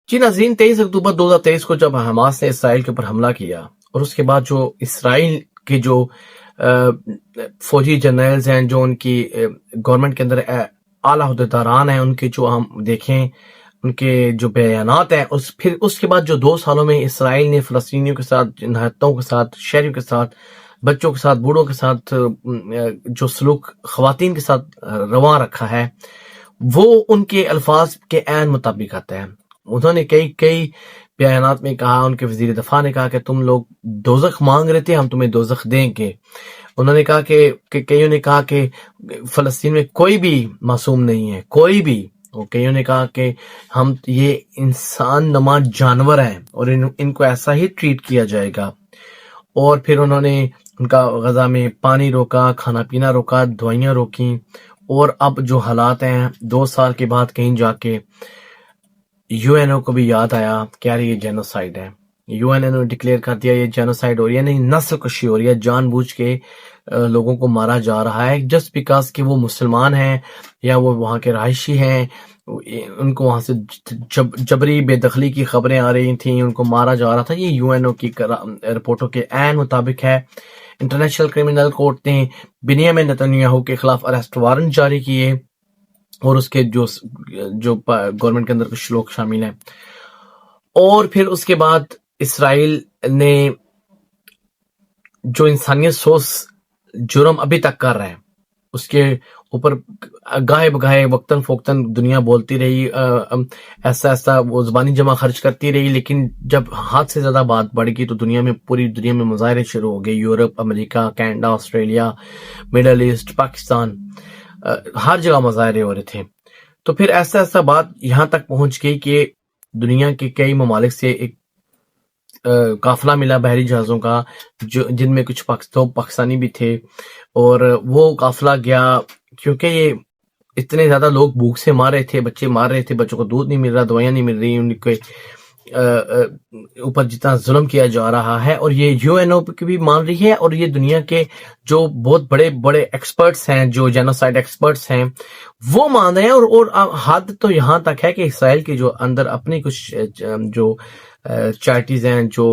جی ناظرین، 23 اکتوبر 2023 کو جب حماس نے اسرائیل کے اوپر حملہ کیا اور اس کے بعد جو اسرائیل کے جو فوجی جنرلز ہیں، جو ان کی گورنمنٹ کے اندر اعلیٰ عہدیداران ہیں، ان کے جو ہم دیکھیں ان کے جو بیانات ہیں، پھر اس کے بعد جو 2 سالوں میں اسرائیل نے فلسطینیوں کے ساتھ، نہتوں کے ساتھ، شہریوں کے ساتھ، بچوں کے ساتھ، بوڑھوں کے ساتھ جو سلوک خواتین کے ساتھ رواں رکھا ہے، وہ ان کے الفاظ کے عین مطابق آتا ہے۔ انہوں نے کئی بیانات میں کہا، ان کے وزیر دفاع نے کہا کہ تم لوگ دوزخ مانگ رہے تھے، ہم تمہیں دوزخ دیں گے۔ انہوں نے کہا کہ کئیوں نے کہا کہ فلسطین میں کوئی بھی معصوم نہیں ہے، کوئی بھی۔ اور کئیوں نے کہا کہ ہم یہ انسان نما جانور ہیں اور ان کو ایسا ہی ٹریٹ کیا جائے گا۔ اور پھر انہوں نے ان کا غزہ میں پانی روکا، کھانا پینا روکا، دوائیاں روکیں۔ اور اب جو حالات ہیں 2 سال کے بعد کہیں جا کے یو این او کو بھی یاد آیا کہ یار یہ جینوسائیڈ ہے۔ یو این او نے ڈکلیئر کر دیا یہ جینوسائیڈ ہو رہی ہے، نہیں نسل کشی ہو رہی ہے، جان بوجھ کے لوگوں کو مارا جا رہا ہے جسٹ بیکاز کہ وہ مسلمان ہیں یا وہ وہاں کے رہائشی ہیں۔ ان کو وہاں سے جبری بے دخلی کی خبریں آ رہی تھیں، ان کو مارا جا رہا تھا۔ یہ یو این او کی رپورٹوں کے عین مطابق ہے۔ انٹرنیشنل کرمنل کورٹ نے بنیامین نتنیاہو کے خلاف اریسٹ وارنٹ جاری کیے اور اس کے جو گورنمنٹ کے اندر کچھ لوگ شامل ہیں۔ اور پھر اس کے بعد اسرائیل نے جو انسانیت سوز جرم ابھی تک کر رہے ہیں اس کے اوپر گاہے بگاہے وقتاً فوقتاً دنیا بولتی رہی، ایسا وہ زبانی جمع خرچ کرتی رہی، لیکن جب حد سے زیادہ بات بڑھ گئی تو پوری دنیا میں مظاہرے شروع ہو گئے۔ یورپ، امریکہ، Canada, Australia, middle east, Pakistan, ہر جگہ مظاہرے ہو رہے تھے۔ تو پھر ایسا بات یہاں تک پہنچ گئی کہ دنیا کے کئی ممالک سے ایک قافلہ ملا بحری جہازوں کا، جن میں کچھ پاکستانی بھی تھے، اور وہ قافلہ گیا کیونکہ یہ اتنے زیادہ لوگ بھوک سے مار رہے تھے، بچے مار رہے تھے، بچوں کو دودھ نہیں مل رہا، دوائیاں نہیں مل رہی، ان کے اوپر جتنا ظلم کیا جا رہا ہے۔ اور یہ یو این او کی بھی مان رہی ہے، اور یہ دنیا کے جو بہت بڑے بڑے ایکسپرٹس ہیں، جو جینوسائیڈ ایکسپرٹس ہیں، وہ مان رہے ہیں۔ اور حد تو یہاں تک ہے کہ اسرائیل کے جو اندر اپنی کچھ جو چارٹیز ہیں جو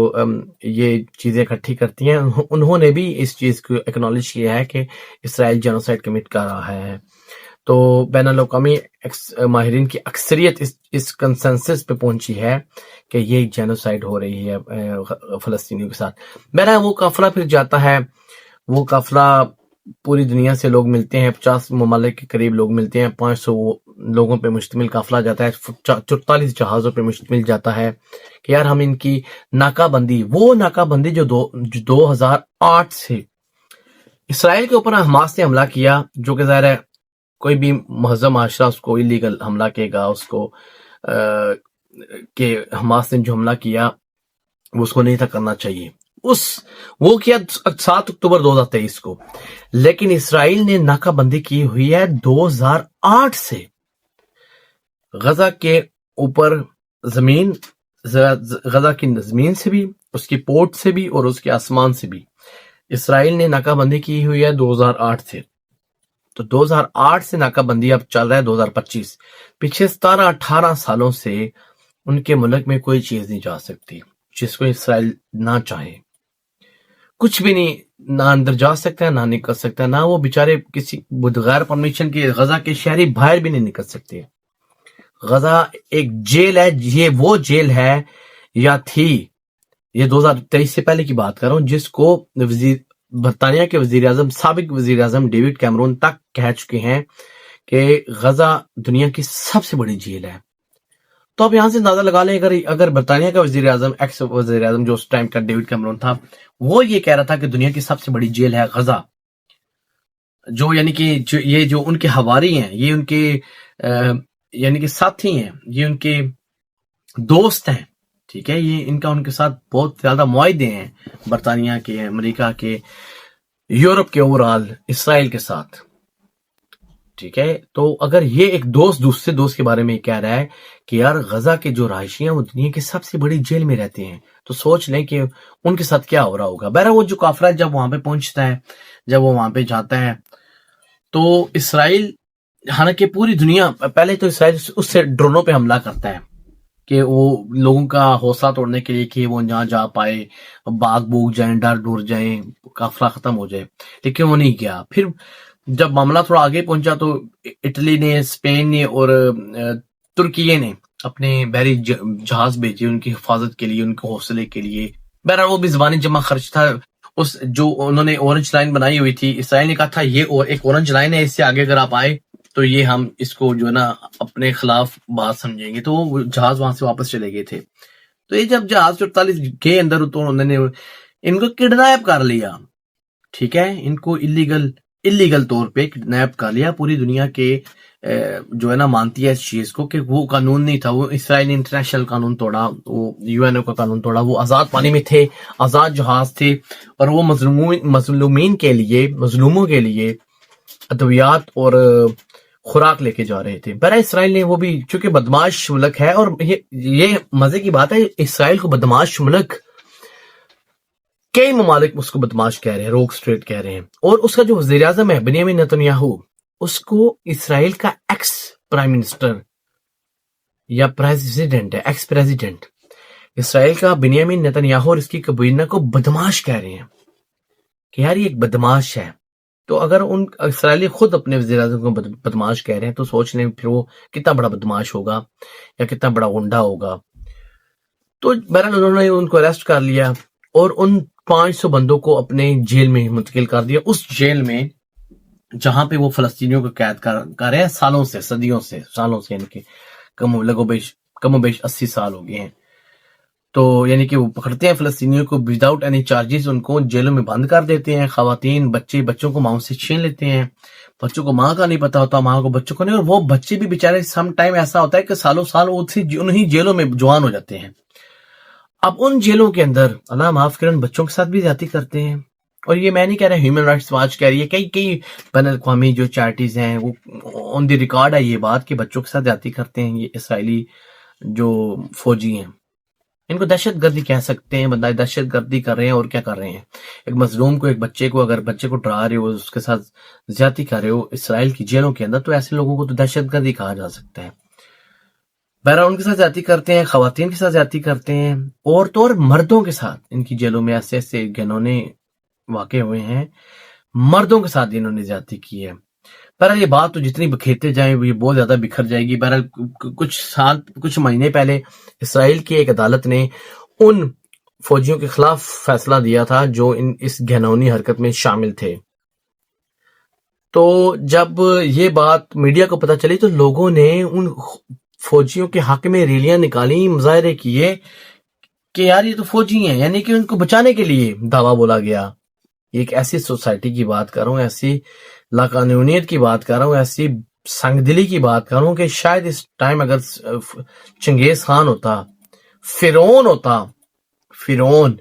یہ چیزیں اکٹھی کرتی ہیں، انہوں نے بھی اس چیز کو ایکنالج کیا ہے کہ اسرائیل جینوسائیڈ کمٹ کر رہا ہے۔ تو بین الاقوامی ماہرین کی اکثریت اس کنسنسس پہ پہنچی ہے کہ یہ جینوسائیڈ ہو رہی ہے فلسطینیوں کے ساتھ۔ بہرحال وہ قافلہ پھر جاتا ہے، وہ قافلہ پوری دنیا سے لوگ ملتے ہیں، 50 ممالک کے قریب لوگ ملتے ہیں، 500 لوگوں پہ مشتمل قافلہ جاتا ہے، 44 جہازوں پہ مشتمل جاتا ہے کہ یار ہم ان کی ناکہ بندی، وہ ناکہ بندی جو 2008 سے اسرائیل کے اوپر حماس نے حملہ کیا، جو کہ ظاہر ہے کوئی بھی مہذب معاشرہ اس کو اللیگل حملہ کہے گا، اس کو کہ حماس نے جو حملہ کیا وہ اس کو نہیں تھا کرنا چاہیے، وہ کیا 7 اکتوبر 2023 کو۔ لیکن اسرائیل نے ناکہ بندی کی ہوئی ہے 2008 سے، غزہ کے اوپر زمین، غزہ کی زمین سے بھی، اس کی پورٹ سے بھی، اور اس کے آسمان سے بھی اسرائیل نے ناکہ بندی کی ہوئی ہے 2008 سے۔ تو 2008 سے ناکہ بندی اب چل رہا ہے 2025، پچھلے 17-18 سالوں سے ان کے ملک میں کوئی چیز نہیں جا سکتی جس کو اسرائیل نہ چاہے، کچھ بھی نہیں، نہ اندر جا سکتا ہے، نہ نکل سکتا ہے، نہ وہ بیچارے کسی بغیر پرمیشن کے غزہ کے شہری باہر بھی نہیں نکل سکتے۔ غزہ ایک جیل ہے، یہ وہ جیل ہے یا تھی، یہ 2023 سے پہلے کی بات کر رہا ہوں، جس کو برطانیہ کے وزیر اعظم، سابق وزیر اعظم ڈیوڈ کیمرون تک کہہ چکے ہیں کہ غزہ دنیا کی سب سے بڑی جیل ہے۔ تو آپ یہاں سے اندازہ لگا لیں، اگر برطانیہ کا وزیر اعظم، ایکس وزیر اعظم جو اس ٹائم کا ڈیوڈ کیمرون تھا، وہ یہ کہہ رہا تھا کہ دنیا کی سب سے بڑی جیل ہے غزہ، جو یعنی کہ یہ جو ان کے حواری ہیں، یہ ان کے یعنی کہ ساتھی ہیں، یہ ان کے دوست ہیں، ٹھیک ہے، یہ ان کے ساتھ بہت زیادہ معاہدے ہیں، برطانیہ کے، امریکہ کے، یورپ کے، اوورال اسرائیل کے ساتھ، ٹھیک ہے۔ تو اگر یہ ایک دوست دوسرے دوست کے بارے میں کہہ رہا ہے کہ یار غزہ کے جو رہائشی ہیں وہ دنیا کی سب سے بڑی جیل میں رہتے ہیں، تو سوچ لیں کہ ان کے ساتھ کیا ہو رہا ہوگا۔ بہرحال وہ جو قافلہ جب وہاں پہ پہنچتا ہے، جب وہ وہاں پہ جاتا ہے، تو اسرائیل، حالانکہ پوری دنیا، پہلے تو اسرائیل اس سے ڈرونوں پہ حملہ کرتا ہے کہ وہ لوگوں کا حوصلہ توڑنے کے لیے کہ وہ نہ جا پائے، باغ بوگ جائیں، ڈر ڈور جائیں، قافلہ ختم ہو جائے، لیکن وہ نہیں گیا۔ پھر جب معاملہ تھوڑا آگے پہنچا تو اٹلی نے، اسپین نے اور ترکیے نے اپنے بحری جہاز بھیجے ان کی حفاظت کے لیے، ان کے حوصلے کے لیے۔ بہرحال وہ بھی زبانی جمع خرچ تھا۔ اس جو انہوں نے اورنج لائن بنائی ہوئی تھی، اسرائیل نے کہا تھا یہ ایک اورنج لائن ہے، اس سے آگے اگر آپ آئے تو یہ ہم اس کو جو ہے نا اپنے خلاف بات سمجھیں گے، تو وہ جہاز وہاں سے واپس چلے گئے تھے۔ تو یہ جب جہاز 48 کے اندر تو انہوں نے ان کو کڈنیپ کر لیا، ٹھیک ہے، ان کو اللیگل طور پہ کڈنیپ کر لیا۔ پوری دنیا کے جو ہے نا مانتی ہے اس چیز کو کہ وہ قانون نہیں تھا، وہ اسرائیل نے انٹرنیشنل قانون توڑا، وہ یو این او کا قانون توڑا، وہ آزاد پانی میں تھے، آزاد جہاز تھے، اور وہ مظلومین کے لیے، مظلوموں کے لیے ادویات اور خوراک لے کے جا رہے تھے۔ برائے اسرائیل نے وہ بھی، چونکہ بدماش ملک ہے، اور یہ مزے کی بات ہے، اسرائیل کو بدماش ملک کئی ممالک اس کو بدماش کہہ رہے ہیں، روک اسٹریٹ کہہ رہے ہیں۔ اور اس کا جو وزیر اعظم ہے بنیامین نیتنیاہو، اس کو اسرائیل کا ایکس پرائم منسٹر یا پریزیڈنٹ ہے، ایکس پریزیڈنٹ اسرائیل کا بنیامین نیتنیاہو اور اس کی کابینہ کو بدماش کہہ رہے ہیں کہ یار یہ ایک بدماش ہے۔ تو اگر ان اسرائیلی خود اپنے وزیر اعظم کو بدماش کہہ رہے ہیں تو سوچ لیں پھر وہ کتنا بڑا بدماش ہوگا یا کتنا بڑا غنڈا ہوگا۔ تو بہرحال انہوں نے ان کو اریسٹ کر لیا اور ان 500 بندوں کو اپنے جیل میں منتقل کر دیا، اس جیل میں جہاں پہ وہ فلسطینیوں کو قید کر رہے ہیں سالوں سے، صدیوں سے، یعنی کہ کم و بیش 80 سال ہو گئے ہیں۔ تو یعنی کہ وہ پکڑتے ہیں فلسطینیوں کو وداؤٹ اینی چارجز، ان کو جیلوں میں بند کر دیتے ہیں، خواتین بچوں کو ماں سے چھین لیتے ہیں، بچوں کو ماں کا نہیں پتا ہوتا، ماں کو بچوں کو نہیں، اور وہ بچے بھی بیچارے سم ٹائم ایسا ہوتا ہے کہ سالوں سال انہی جیلوں میں جوان ہو جاتے ہیں۔ اب ان جیلوں کے اندر اللہ معاف کرے ان بچوں کے ساتھ بھی زیادتی کرتے ہیں۔ اور یہ میں نہیں کہہ رہا، ہیومن رائٹس واچ کہہ رہی ہے، کئی بین الاقوامی جو چیریٹیز ہیں وہ آن دی ریکارڈ ہے یہ بات کہ بچوں کے ساتھ زیادتی کرتے ہیں یہ اسرائیلی جو فوجی ہیں۔ ان کو دہشت گردی کہہ سکتے ہیں، بندہ دہشت گردی کر رہے ہیں، اور کیا کر رہے ہیں؟ ایک مظلوم کو، ایک بچے کو، اگر بچے کو ڈرا رہے ہو، اس کے ساتھ زیادتی کر رہے ہو اسرائیل کی جیلوں کے اندر، تو ایسے لوگوں کو تو دہشت گردی کہا جا سکتا ہے۔ بہرحال ان کے ساتھ زیادتی کرتے ہیں، خواتین کے ساتھ زیادتی کرتے ہیں، عورتوں اور مردوں کے ساتھ ان کی جیلوں میں ایسے گھنونے واقع ہوئے ہیں، مردوں کے ساتھ انہوں نے زیادتی کی ہے۔ بہرحال یہ بات تو جتنی بکھیرتے جائیں یہ بہت زیادہ بکھر جائے گی۔ بہرحال کچھ مہینے پہلے اسرائیل کی ایک عدالت نے ان فوجیوں کے خلاف فیصلہ دیا تھا جو اس گھنونی حرکت میں شامل تھے۔ تو جب یہ بات میڈیا کو پتہ چلی تو لوگوں نے ان فوجیوں کے حق میں ریلیاں نکالی، مظاہرے کیے کہ یار یہ تو فوجی ہیں، یعنی کہ ان کو بچانے کے لیے دعویٰ بولا گیا۔ ایک ایسی سوسائٹی کی بات کر رہا ہوں، ایسی لاقانونیت کی بات کر رہا ہوں، ایسی سنگ دلی کی بات کر رہا ہوں کہ شاید اس ٹائم اگر چنگیز خان ہوتا، فرعون ہوتا، فرعون،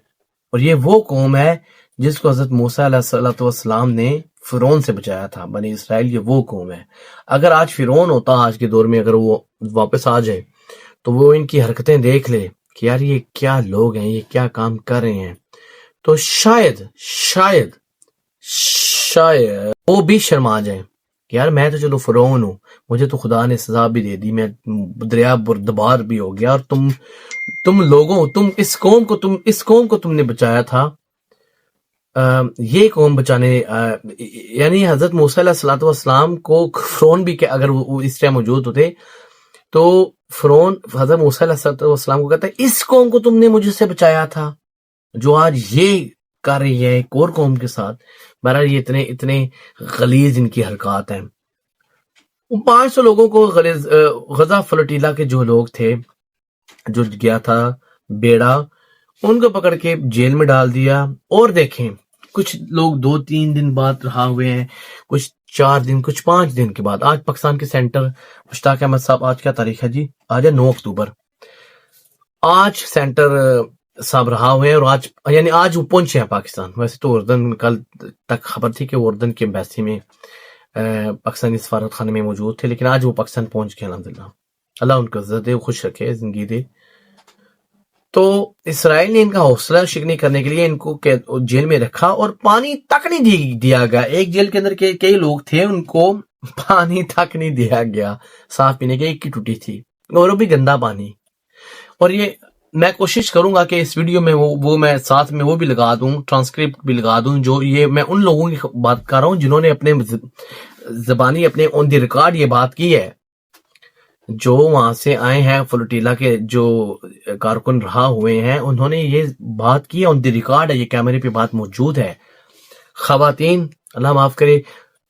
اور یہ وہ قوم ہے جس کو حضرت موسیٰ علیہ السلام نے فرعون سے بچایا تھا، بنی اسرائیل، یہ وہ قوم ہے۔ اگر آج فرعون ہوتا، آج کے دور میں اگر وہ واپس آ جائے تو وہ ان کی حرکتیں دیکھ لے کہ یار یہ کیا لوگ ہیں، یہ کیا کام کر رہے ہیں، تو شاید وہ بھی شرما جائیں کہ یار میں تو چلو فرعون ہوں، مجھے تو خدا نے سزا بھی دے دی، میں دریا بردبار بھی ہو گیا، اور تم لوگوں، اس قوم کو تم نے بچایا تھا، یہ قوم بچانے، یعنی حضرت موسیٰ علیہ السلام کو فرعون بھی، اگر وہ اس طرح موجود ہوتے تو فرعون حضرت موسیٰ علیہ السلام کو کہتا ہے اس قوم کو تم نے مجھ سے بچایا تھا جو آج یہ کر رہی ہے ایک اور قوم کے ساتھ۔ بہرحال یہ اتنے غلیظ ان کی حرکات ہیں۔ 500 لوگوں کو غزہ فلوٹیلا کے جو لوگ تھے، جو گیا تھا بیڑا، ان کو پکڑ کے جیل میں ڈال دیا۔ اور دیکھیں کچھ لوگ 2-3 دن بعد رہا ہوئے ہیں، کچھ 4 دن، کچھ 5 دن کے بعد۔ آج پاکستان کے سینٹر مشتاق احمد صاحب، آج کیا تاریخ ہے جی؟ آج ہے 9 اکتوبر۔ آج سینٹر صاحب رہا ہوئے ہیں، اور آج وہ پہنچے ہیں پاکستان۔ ویسے تو اردن کل تک خبر تھی کہ وہ اردن کے ایمبیسی میں، پاکستانی سفارت خانے میں موجود تھے، لیکن آج وہ پاکستان پہنچ گئے الحمدللہ۔ اللہ ان کو عزت دے، خوش رکھے، زندگی دے۔ تو اسرائیل نے ان کا حوصلہ شکنی کرنے کے لیے ان کو جیل میں رکھا، اور پانی تک نہیں دیا گیا۔ ایک جیل کے اندر کئی لوگ تھے، ان کو پانی تک نہیں دیا گیا صاف پینے کے، ایک کی ٹوٹی تھی، اور وہ بھی گندا پانی۔ اور یہ میں کوشش کروں گا کہ اس ویڈیو میں وہ میں ساتھ میں وہ بھی لگا دوں، ٹرانسکرپٹ بھی لگا دوں، جو یہ میں ان لوگوں کی بات کر رہا ہوں جنہوں نے اپنے زبانی اپنے آن دی ریکارڈ یہ بات کی ہے، جو وہاں سے آئے ہیں فلوٹیلا کے جو کارکن رہا ہوئے ہیں، انہوں نے یہ بات کی آن دی ریکارڈ ہے، یہ کیمرے پہ بات موجود ہے۔ خواتین، اللہ معاف کرے،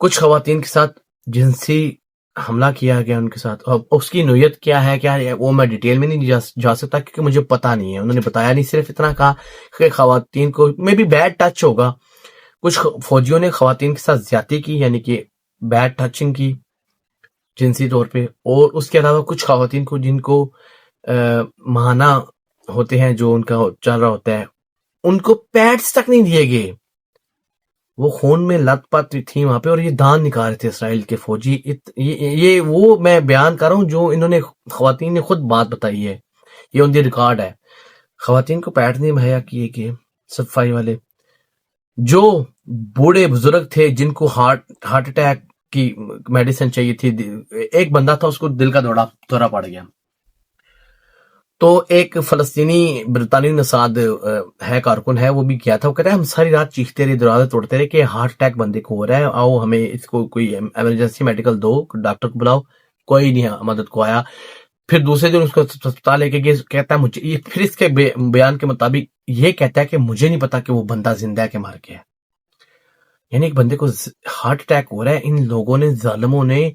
کچھ خواتین کے ساتھ جنسی حملہ کیا گیا ان کے ساتھ، اور اس کی نوعیت کیا ہے وہ میں ڈیٹیل میں نہیں جا سکتا کیونکہ مجھے پتا نہیں ہے، انہوں نے بتایا نہیں، صرف اتنا کہا کہ خواتین کو میں بھی بیڈ ٹچ ہوگا، کچھ فوجیوں نے خواتین کے ساتھ زیادتی کی، یعنی کہ بیڈ ٹچنگ کی جنسی طور پہ، اور اس کے علاوہ کچھ خواتین کو جن کو ماہانہ ہوتے ہیں جو ان کا چل رہا ہوتا ہے، ان کو پیڈز تک نہیں دیے گئے، وہ خون میں لت پت تھی وہاں پہ، اور یہ دان نکال رہے تھے اسرائیل کے فوجی۔ یہ وہ میں بیان کر رہا ہوں جو انہوں نے خواتین نے خود بات بتائی ہے، یہ ان دی ریکارڈ ہے۔ خواتین کو پیڈ نہیں مہیا کیے گئے، صفائی والے جو بوڑھے بزرگ تھے جن کو ہارٹ اٹیک کی میڈیسن چاہیے تھی، ایک بندہ تھا اس کو دل کا دورہ پڑ گیا، تو ایک فلسطینی برطانوی نژاد ہے کارکن ہے، وہ بھی کیا تھا، وہ کہتا ہے ہم ساری رات چیختے رہے، دروازے توڑتے رہے کہ ہارٹ اٹیک بندے کو ہو رہا ہے، آؤ ہمیں اس کو کوئی ایمرجنسی میڈیکل دو، ڈاکٹر کو بلاؤ، کوئی نہیں مدد کو آیا۔ پھر دوسرے دن اس کو ہسپتال لے کے گئے، کہتا ہے مجھے، پھر اس کے بیان کے مطابق یہ کہتا ہے کہ مجھے نہیں پتا کہ وہ بندہ زندہ ہے کہ مر گیا ہے، یعنی ایک بندے کو ہارٹ اٹیک ہو رہا ہے، ان لوگوں نے ظالموں نے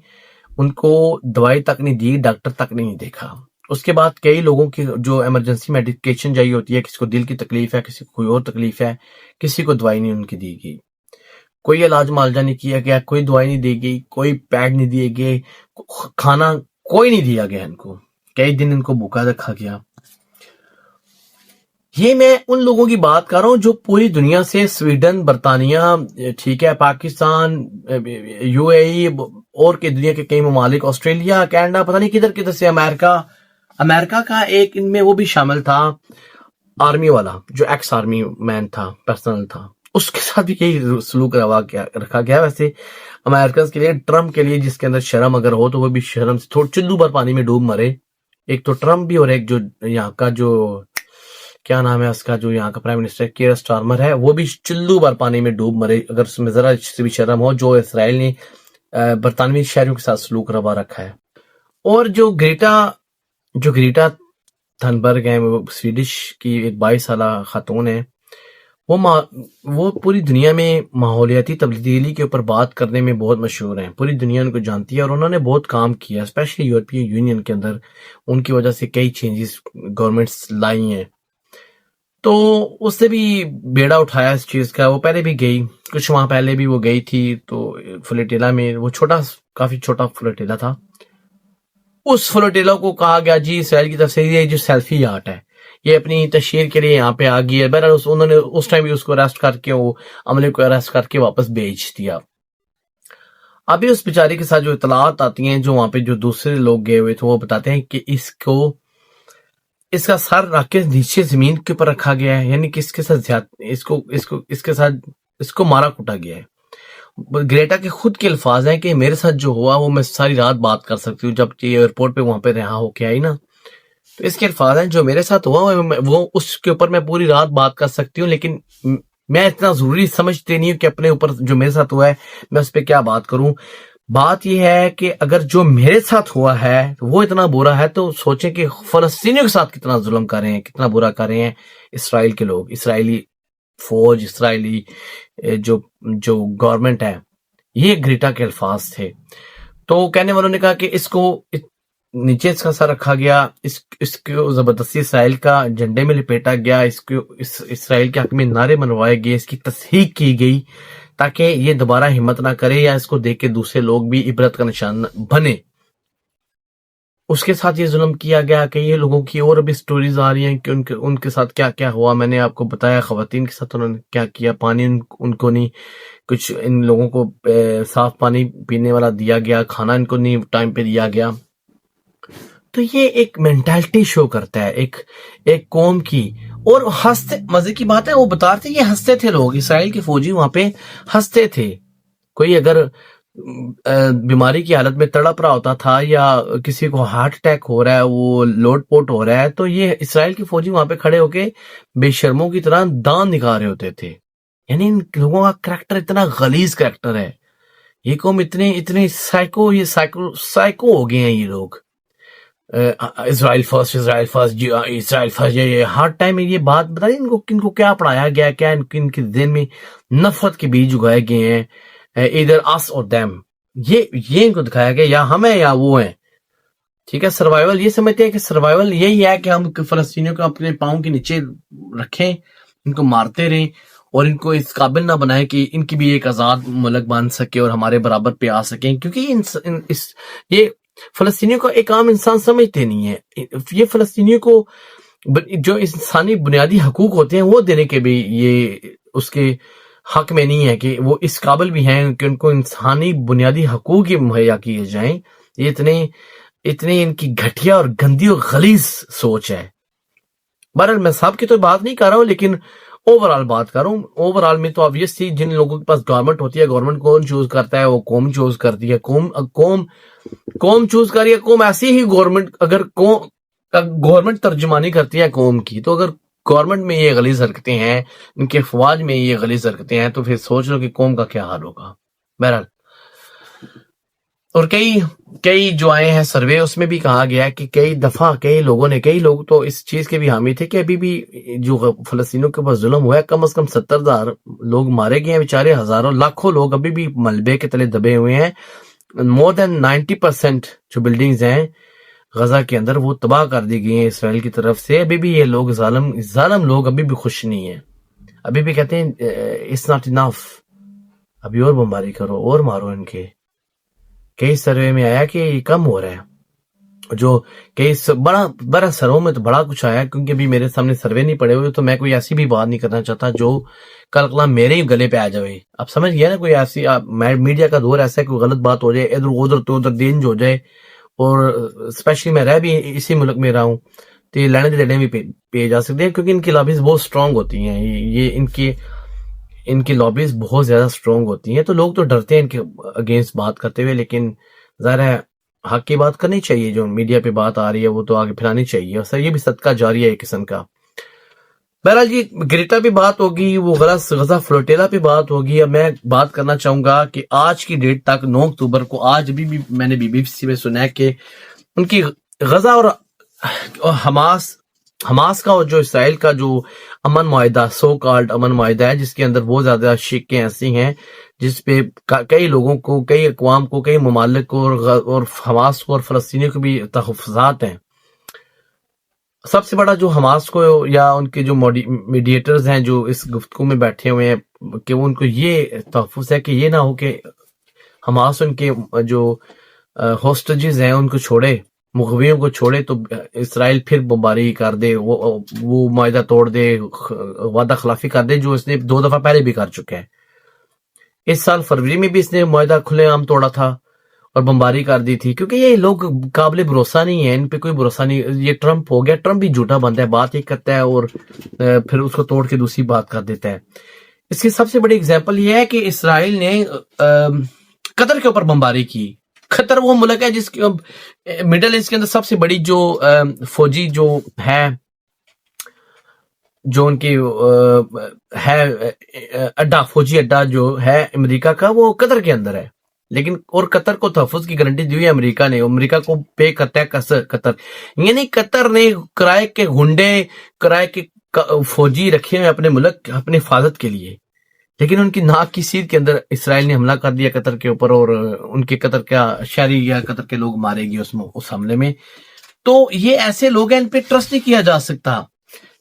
ان کو دوائی تک نہیں دی، ڈاکٹر تک نہیں دیکھا۔ اس کے بعد کئی لوگوں کی جو ایمرجنسی میڈیکیشن چاہیے ہوتی ہے، کسی کو دل کی تکلیف ہے، کسی کو کوئی اور تکلیف ہے، کسی کو دوائی نہیں ان کی دی گئی، کوئی علاج معالجہ نہیں کیا گیا، کوئی دوائی نہیں دی گئی، کوئی پیڈ نہیں دیے گئے، کھانا کوئی نہیں دیا گیا، ان کو کئی دن ان کو بھوکا رکھا گیا۔ یہ میں ان لوگوں کی بات کر رہا ہوں جو پوری دنیا سے، سویڈن، برطانیہ، ٹھیک ہے، پاکستان، یو اے ای اور کے دنیا کے کئی ممالک، آسٹریلیا، کینیڈا، پتہ نہیں کدھر کدھر سے، امریکہ کا ایک ان میں وہ بھی شامل تھا، آرمی والا جو ایکس آرمی مین تھا، پرسنل تھا، اس کے ساتھ بھی یہی سلوک رکھا گیا۔ ویسے امریکن کے لیے، ٹرمپ کے لیے جس کے اندر شرم اگر ہو تو وہ بھی شرم سے تھوڑا چلو بھر پانی میں ڈوب مرے، ایک تو ٹرمپ بھی، اور ایک جو یہاں کا جو کیا نام ہے اس کا، جو یہاں کا پرائم منسٹر کیئر سٹارمر ہے، وہ بھی چلو بھر پانی میں ڈوب مرے، اگر اس میں ذرا سے بھی شرم ہو جو اسرائیل نے برطانوی شہریوں کے ساتھ سلوک روا رکھا ہے۔ اور جو گریٹا تھنبرگ ہیں، وہ سویڈش کی ایک 22 سالہ خاتون ہے، وہ پوری دنیا میں ماحولیاتی تبدیلی کے اوپر بات کرنے میں بہت مشہور ہیں، پوری دنیا ان کو جانتی ہے، اور انہوں نے بہت کام کیا، اسپیشلی یورپی یونین کے اندر، ان کی وجہ سے کئی چینجز گورنمنٹس لائی ہیں، تو اس سے بھی بیڑا اٹھایا اس چیز کا۔ وہ پہلے بھی گئی، کچھ ماہ پہلے بھی وہ گئی تھی، تو فلوٹیلا میں، وہ کافی چھوٹا فلوٹیلا تھا، اس فلوٹیلا کو کہا گیا جی اسرائیل کی طرف سے یہ جو سیلفی یاٹ ہے یہ اپنی تشہیر کے لیے یہاں پہ آ گئی ہے، بہرحال انہوں نے اس ٹائم بھی اس کو اریسٹ کر کے، وہ عملے کو اریسٹ کر کے واپس بھیج دیا۔ ابھی اس بیچاری کے ساتھ جو اطلاعات آتی ہیں، جو وہاں پہ جو دوسرے لوگ گئے ہوئے تھے، وہ بتاتے ہیں کہ اس کا سر رکھ کے نیچے زمین کے اوپر رکھا گیا ہے، یعنی کہ اس کے ساتھ اس کو مارا کوٹا گیا ہے۔ گریٹا کے خود کے الفاظ ہیں کہ میرے ساتھ جو ہوا وہ میں ساری رات بات کر سکتی ہوں، جب یہ ایئرپورٹ پہ وہاں پہ رہا ہو کے آئی نا، تو اس کے الفاظ ہیں جو میرے ساتھ ہوا وہ اس کے اوپر میں پوری رات بات کر سکتی ہوں، لیکن میں اتنا ضروری سمجھتے نہیں ہوں کہ اپنے اوپر جو میرے ساتھ ہوا ہے میں اس پہ کیا بات کروں۔ بات یہ ہے کہ اگر جو میرے ساتھ ہوا ہے وہ اتنا برا ہے، تو سوچیں کہ فلسطینیوں کے ساتھ کتنا ظلم کر رہے ہیں، کتنا برا کر رہے ہیں اسرائیل کے لوگ، اسرائیلی فوج، اسرائیلی جو گورنمنٹ ہے۔ یہ گریٹا کے الفاظ تھے۔ تو کہنے والوں نے کہا کہ اس کو نیچے اس کا سر رکھا گیا، اس کو زبردستی اسرائیل کا جھنڈے میں لپیٹا گیا، اسرائیل کے حق میں نعرے منوائے گئے، اس کی تصحیح کی گئی تاکہ یہ دوبارہ ہمت نہ کرے یا اس کو دیکھ کے دوسرے لوگ بھی عبرت کا نشان بنے۔ اس کے ساتھ یہ ظلم کیا گیا کہ یہ لوگوں کی اور بھی سٹوریز آ رہی ہیں کہ ان کے ساتھ کیا کیا ہوا۔ میں نے آپ کو بتایا خواتین کے ساتھ انہوں نے کیا کیا، پانی ان کو نہیں، کچھ ان لوگوں کو صاف پانی پینے والا دیا گیا، کھانا ان کو نہیں ٹائم پہ دیا گیا۔ تو یہ ایک مینٹالٹی شو کرتا ہے ایک قوم کی۔ اور ہنستے، مزے کی بات ہے، وہ بتا رہے تھے یہ ہنستے تھے لوگ، اسرائیل کے فوجی وہاں پہ ہنستے تھے۔ کوئی اگر بیماری کی حالت میں تڑپ رہا ہوتا تھا یا کسی کو ہارٹ اٹیک ہو رہا ہے، وہ لوٹ پوٹ ہو رہا ہے، تو یہ اسرائیل کی فوجی وہاں پہ کھڑے ہو کے بے شرموں کی طرح دان نکال رہے ہوتے تھے. یعنی ان لوگوں کا کریکٹر اتنا غلیظ کریکٹر ہے. یہ قوم اتنے سائیکو، یہ سائیکو ہو گئے ہیں یہ لوگ. اسرائیل فرسٹ، اسرائیل فرسٹ، اسرائیل فرسٹ. یہ ہر ٹائم یہ بات بتائیے ان کو کیا پڑھایا گیا، کیا ان کے ذہن میں نفرت کے بیج اگائے گئے ہیں. ادھر اس اور دیم، یہ ان کو دکھایا گیا یا ہم ہیں یا وہ ہیں. ٹھیک ہے، سروائیول یہ سمجھتے ہیں کہ سروائیول یہی ہے کہ ہم فلسطینیوں کو اپنے پاؤں کے نیچے رکھیں، ان کو مارتے رہیں اور ان کو اس قابل نہ بنائیں کہ ان کی بھی ایک آزاد ملک بن سکے اور ہمارے برابر پہ آ سکیں. کیونکہ یہ فلسطینیوں کو ایک عام انسان سمجھتے نہیں ہے. یہ فلسطینیوں کو جو انسانی بنیادی حقوق ہوتے ہیں وہ دینے کے بھی یہ اس کے حق میں نہیں ہے کہ وہ اس قابل بھی ہیں کہ ان کو انسانی بنیادی حقوق ہی مہیا کیے جائیں. یہ اتنے ان کی گھٹیا اور گندی اور غلیظ سوچ ہے. بہرحال میں سب کی تو بات نہیں کر رہا ہوں، لیکن اوور آل بات کر رہا ہوں. اوور آل میں تو آبویس تھی، جن لوگوں کے پاس گورنمنٹ ہوتی ہے، گورنمنٹ کون چوز کرتا ہے؟ وہ قوم چوز کرتی ہے. قوم چوز کر رہی ہے. قوم ایسی ہی گورنمنٹ، اگر گورنمنٹ ترجمانی کرتی ہے قوم کی، تو اگر گورنمنٹ میں یہ غلیظ حرکتیں ہیں، ان کے افواج میں یہ غلیظ حرکتیں ہیں، تو پھر سوچ لو کہ قوم کا کیا حال ہوگا. بہرحال، اور کئی جو آئے ہیں سروے، اس میں بھی کہا گیا ہے کہ کئی لوگ تو اس چیز کے بھی حامی تھے کہ ابھی بھی جو فلسطینیوں کے پاس ظلم ہوا ہے، کم از کم 70,000 لوگ مارے گئے ہیں بیچارے، ہزاروں لاکھوں لوگ ابھی بھی ملبے کے تلے دبے ہوئے ہیں. مور دین 90% جو بلڈنگز ہیں غزہ کے اندر وہ تباہ کر دی گئی ہیں اسرائیل کی طرف سے. ابھی بھی یہ لوگ ظالم لوگ ابھی بھی خوش نہیں ہیں. ابھی بھی کہتے ہیں اٹس ناٹ انف، ابھی اور بمباری کرو اور مارو ان کے. کئی سروے میں آیا کہ یہ کم ہو رہا ہے. جو کئی بڑا سروں میں تو بڑا کچھ آیا، کیونکہ ابھی میرے سامنے سروے نہیں پڑے ہوئے، تو میں کوئی ایسی بھی بات نہیں کرنا چاہتا جو کل کلا میرے ہی گلے پہ آ جائے. آپ سمجھ گیا نا، کوئی ایسی میڈیا کا دور ایسا ہے، کوئی غلط بات ہو جائے، ادھر تو ادھر دینج ہو جائے. اور اسپیشلی میں رہ بھی اسی ملک میں رہا ہوں، تو یہ لینے دینے بھی پہ جا سکتے ہیں، کیونکہ ان کی لابیز بہت اسٹرانگ ہوتی ہیں. یہ ان کی لابیز بہت زیادہ اسٹرانگ ہوتی ہیں، تو لوگ تو ڈرتے ہیں ان کے اگینسٹ بات کرتے ہوئے. لیکن ظاہر ہے حق کی بات کرنی چاہیے، جو میڈیا پہ بات آ رہی ہے وہ تو آگے پھیلانی چاہیے. اور سر یہ بھی صدقہ جاری ہے ایک قسم کا. بہرحال جی، گریٹا پہ بات ہوگی، وہ غزہ فلوٹیلا پہ بات ہوگی. اب میں بات کرنا چاہوں گا کہ آج کی ڈیٹ تک 9 اکتوبر کو، آج بھی میں نے بی سی میں سنا ہے کہ ان کی غزہ اور حماس کا اور جو اسرائیل کا جو امن معاہدہ، سو کالڈ امن معاہدہ ہے، جس کے اندر بہت زیادہ شقیں ایسی ہیں جس پہ کئی لوگوں کو، کئی اقوام کو، کئی ممالک کو اور حماس کو اور فلسطینیوں کو بھی تحفظات ہیں. سب سے بڑا جو حماس کو یا ان کے جو میڈیٹرز ہیں جو اس گفتگو میں بیٹھے ہوئے ہیں، کہ ان کو یہ تحفظ ہے کہ یہ نہ ہو کہ حماس ان کے جو ہوسٹیجز ہیں ان کو چھوڑے، مغویوں کو چھوڑے، تو اسرائیل پھر بمباری کر دے، وہ معاہدہ توڑ دے، وعدہ خلافی کر دے، جو اس نے 2 دفعہ پہلے بھی کر چکا ہے. اس سال فروری میں بھی اس نے معاہدہ کھلے عام توڑا تھا اور بمباری کر دی تھی. کیونکہ یہ لوگ قابل بھروسہ نہیں ہیں، ان پہ کوئی بھروسہ نہیں. یہ ٹرمپ ہو گیا، ٹرمپ بھی جھوٹا بنتا ہے، بات ایک کرتا ہے اور پھر اس کو توڑ کے دوسری بات کر دیتا ہے. اس کی سب سے بڑی اگزامپل یہ ہے کہ اسرائیل نے قطر کے اوپر بمباری کی. قطر وہ ملک ہے جس مڈل ایسٹ کے اندر سب سے بڑی جو فوجی جو ہے، جو ان کی ہے اڈا، فوجی اڈا جو ہے امریکہ کا، وہ قطر کے اندر ہے. لیکن اور قطر کو تحفظ کی گارنٹی دی ہوئی ہے امریکہ نے. امریکہ کو پے کرتا ہے قطر. یعنی قطر نے کرائے کے گنڈے، کرائے کے فوجی رکھے ہیں اپنے ملک، اپنے حفاظت کے لیے. لیکن ان کی ناک کی سیدھ کے اندر اسرائیل نے حملہ کر دیا قطر کے اوپر، اور ان کے قطر کا شہری یا قطر کے لوگ مارے گئے اس حملے میں. تو یہ ایسے لوگ ہیں، ان پہ ٹرسٹ نہیں کیا جا سکتا.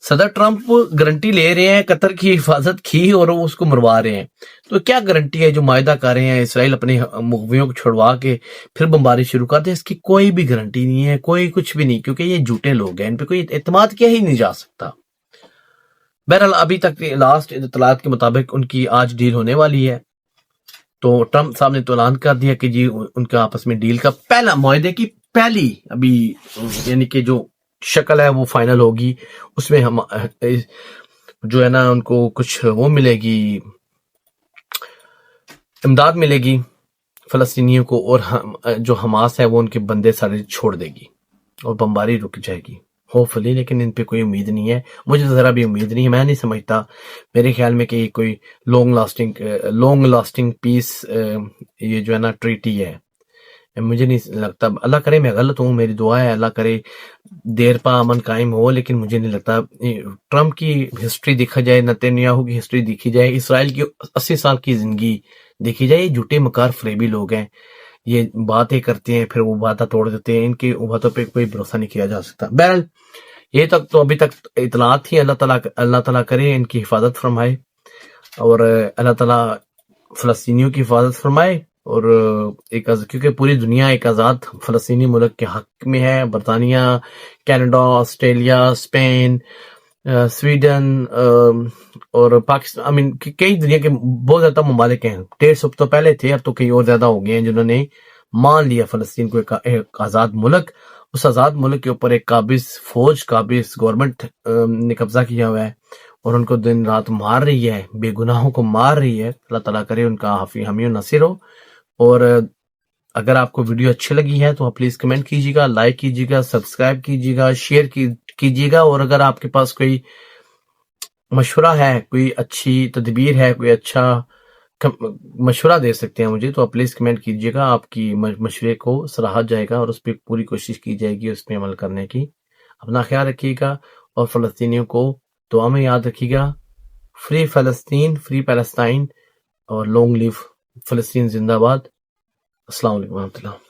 صدر ٹرمپ گارنٹی لے رہے ہیں قطر کی حفاظت کی اور وہ اس کو مروا رہے ہیں. تو کیا گارنٹی ہے جو معاہدہ کر رہے ہیں اسرائیل اپنے مغویوں کو چھڑوا کے پھر بمباری شروع کر دے؟ اس کی کوئی بھی گارنٹی نہیں ہے، کوئی کچھ بھی نہیں، کیونکہ یہ جھوٹے لوگ ہیں، ان پہ کوئی اعتماد کیا ہی نہیں جا سکتا. بہرحال ابھی تک لاسٹ اطلاعات کے مطابق ان کی آج ڈیل ہونے والی ہے. تو ٹرمپ صاحب نے تو اعلان کر دیا کہ جی ان کا آپس میں ڈیل کا پہلا، معاہدے کی پہلی ابھی یعنی کہ جو شکل ہے وہ فائنل ہوگی. اس میں ہم جو ہے نا ان کو کچھ وہ ملے گی، امداد ملے گی، فلسطینیوں کو اور جو حماس ہے وہ ان کے بندے سارے چھوڑ دے گی اور بمباری رک جائے گی ہوپفلی، لیکن ان پہ کوئی امید نہیں ہے، مجھے ذرا بھی امید نہیں ہے، میں نہیں سمجھتا میرے خیال میں کہ یہ کوئی لانگ لاسٹنگ پیس یہ جو ہے نا ٹریٹی ہے، مجھے نہیں لگتا، اللہ کرے میں غلط ہوں، میری دعا ہے اللہ کرے دیر پا امن قائم ہو، لیکن مجھے نہیں لگتا۔ ٹرمپ کی ہسٹری دیکھا جائے، نتنیاہو کی ہسٹری دیکھی جائے، اسرائیل کی 80 سال کی زندگی دیکھی جائے، یہ جھوٹے مکار فریبی لوگ ہیں، یہ باتیں کرتے ہیں پھر وہ باتیں توڑ دیتے ہیں، ان کی باتوں پہ کوئی بھروسہ نہیں کیا جا سکتا۔ بہرحال یہ تک تو ابھی تک اطلاعات تھی، اللہ تعالیٰ کرے ان کی حفاظت فرمائے، اور اللہ تعالیٰ فلسطینیوں کی حفاظت فرمائے، اور کیونکہ پوری دنیا ایک آزاد فلسطینی ملک کے حق میں ہے، برطانیہ، کینیڈا، آسٹریلیا، اسپین، سویڈن اور پاکستان، کئی دنیا کے بہت زیادہ ممالک ہیں، 150 تو پہلے تھے، اب تو کئی اور زیادہ ہو گئے ہیں جنہوں نے مان لیا فلسطین کو ایک آزاد ملک، اس آزاد ملک کے اوپر ایک قابض فوج، قابض گورنمنٹ نے قبضہ کیا ہوا ہے، اور ان کو دن رات مار رہی ہے، بے گناہوں کو مار رہی ہے۔ اللہ تعالیٰ کرے ان کا حامی و ناصر ہو۔ اور اگر آپ کو ویڈیو اچھی لگی ہے تو آپ پلیز کمنٹ کیجیے گا، لائک کیجیے گا، سبسکرائب کیجیے گا، شیئر کیجیے گا، اور اگر آپ کے پاس کوئی مشورہ ہے، کوئی اچھی تدبیر ہے، کوئی اچھا مشورہ دے سکتے ہیں مجھے، تو آپ پلیز کمنٹ کیجیے گا، آپ کی مشورے کو سراہا جائے گا اور اس پہ پوری کوشش کی جائے گی اس پہ عمل کرنے کی۔ اپنا خیال رکھیے گا اور فلسطینیوں کو دعا میں یاد رکھیے گا۔ فری فلسطین، فری پیلسٹائن، اور لانگ لیو فلسطین زندہ باد۔ السلام علیکم ورحمۃ اللہ۔